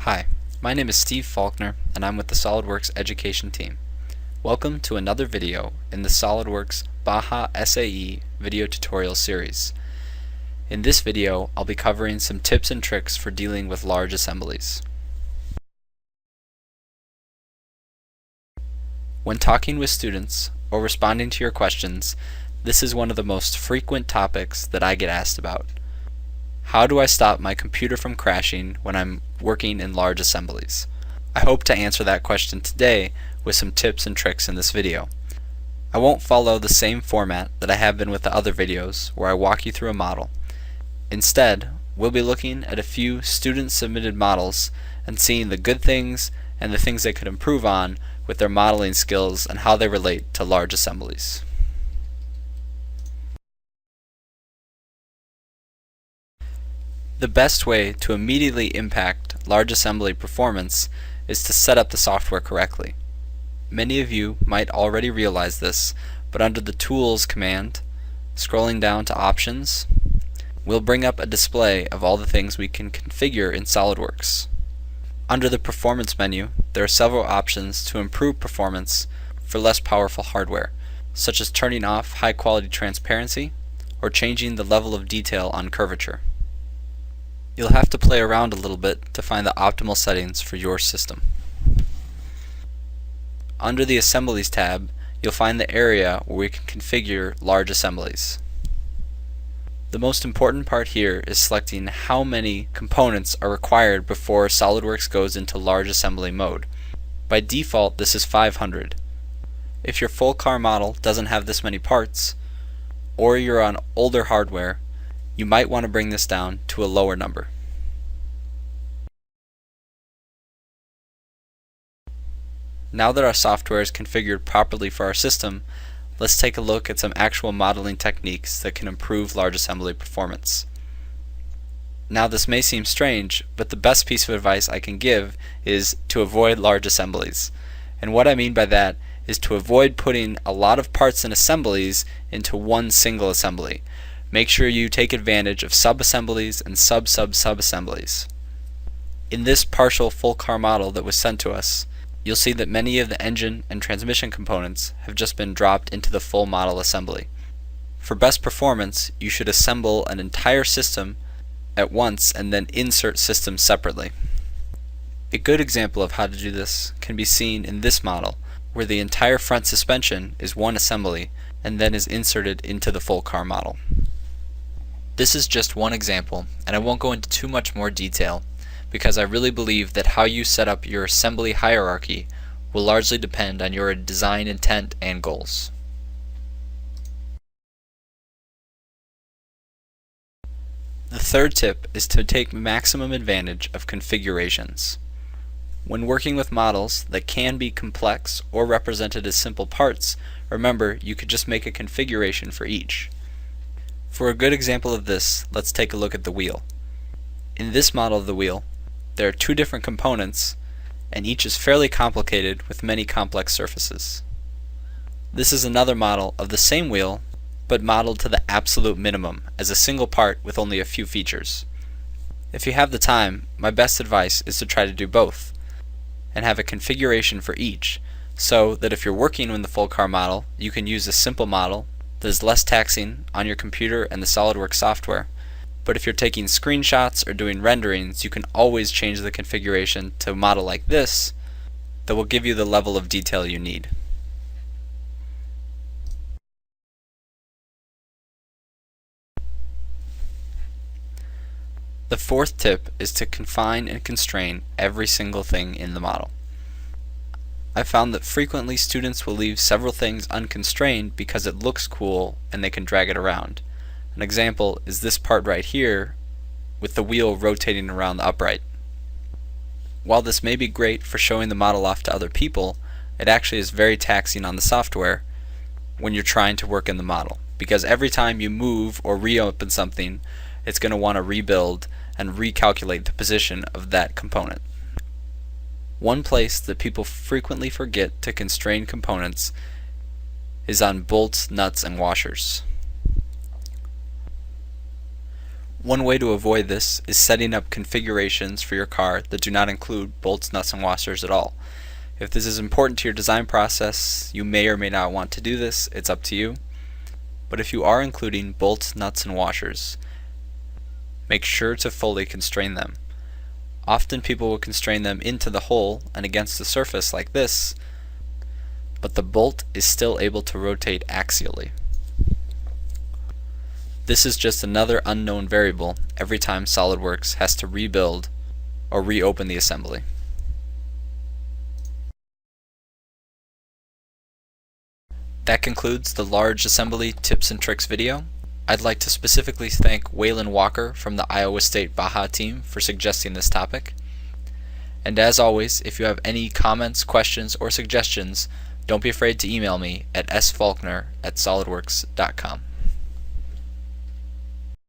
Hi, my name is Steve Faulkner and I'm with the SolidWorks education team. Welcome to another video in the SolidWorks BAJA SAE video tutorial series. In this video, I'll be covering some tips and tricks for dealing with large assemblies. When talking with students or responding to your questions, this is one of the most frequent topics that I get asked about. How do I stop my computer from crashing when I'm working in large assemblies? I hope to answer that question today with some tips and tricks in this video. I won't follow the same format that I have been with the other videos where I walk you through a model. Instead, we'll be looking at a few student-submitted models and seeing the good things and the things they could improve on with their modeling skills and how they relate to large assemblies. The best way to immediately impact large assembly performance is to set up the software correctly. Many of you might already realize this, but under the Tools command, scrolling down to Options, we'll bring up a display of all the things we can configure in SolidWorks. Under the Performance menu, there are several options to improve performance for less powerful hardware, such as turning off high-quality transparency or changing the level of detail on curvature. You'll have to play around a little bit to find the optimal settings for your system. Under the Assemblies tab, you'll find the area where we can configure large assemblies. The most important part here is selecting how many components are required before SolidWorks goes into large assembly mode. By default, this is 500. If your full car model doesn't have this many parts, or you're on older hardware, you might want to bring this down to a lower number. Now that our software is configured properly for our system, let's take a look at some actual modeling techniques that can improve large assembly performance. Now this may seem strange, but the best piece of advice I can give is to avoid large assemblies. And what I mean by that is to avoid putting a lot of parts and assemblies into one single assembly. Make sure you take advantage of sub-assemblies and sub-sub-sub-assemblies. In this partial full car model that was sent to us, you'll see that many of the engine and transmission components have just been dropped into the full model assembly. For best performance, you should assemble an entire system at once and then insert systems separately. A good example of how to do this can be seen in this model, where the entire front suspension is one assembly and then is inserted into the full car model. This is just one example, and I won't go into too much more detail, because I really believe that how you set up your assembly hierarchy will largely depend on your design intent and goals. The third tip is to take maximum advantage of configurations. When working with models that can be complex or represented as simple parts, remember you could just make a configuration for each. For a good example of this, let's take a look at the wheel. In this model of the wheel, there are two different components, and each is fairly complicated with many complex surfaces. This is another model of the same wheel, but modeled to the absolute minimum as a single part with only a few features. If you have the time, my best advice is to try to do both, and have a configuration for each, so that if you're working with the full car model, you can use a simple model that is less taxing on your computer and the SolidWorks software. But if you're taking screenshots or doing renderings, you can always change the configuration to a model like this that will give you the level of detail you need. The fourth tip is to confine and constrain every single thing in the model. I've found that frequently students will leave several things unconstrained because it looks cool and they can drag it around. An example is this part right here with the wheel rotating around the upright. While this may be great for showing the model off to other people, it actually is very taxing on the software when you're trying to work in the model, because every time you move or reopen something, it's going to want to rebuild and recalculate the position of that component. One place that people frequently forget to constrain components is on bolts, nuts, and washers. One way to avoid this is setting up configurations for your car that do not include bolts, nuts, and washers at all. If this is important to your design process, you may or may not want to do this, it's up to you. But if you are including bolts, nuts, and washers, make sure to fully constrain them. Often people will constrain them into the hole and against the surface like this, but the bolt is still able to rotate axially. This is just another unknown variable every time SolidWorks has to rebuild or reopen the assembly. That concludes the large assembly tips and tricks video. I'd like to specifically thank Waylon Walker from the Iowa State BAJA team for suggesting this topic. And as always, if you have any comments, questions, or suggestions, don't be afraid to email me at sfaulkner@solidworks.com.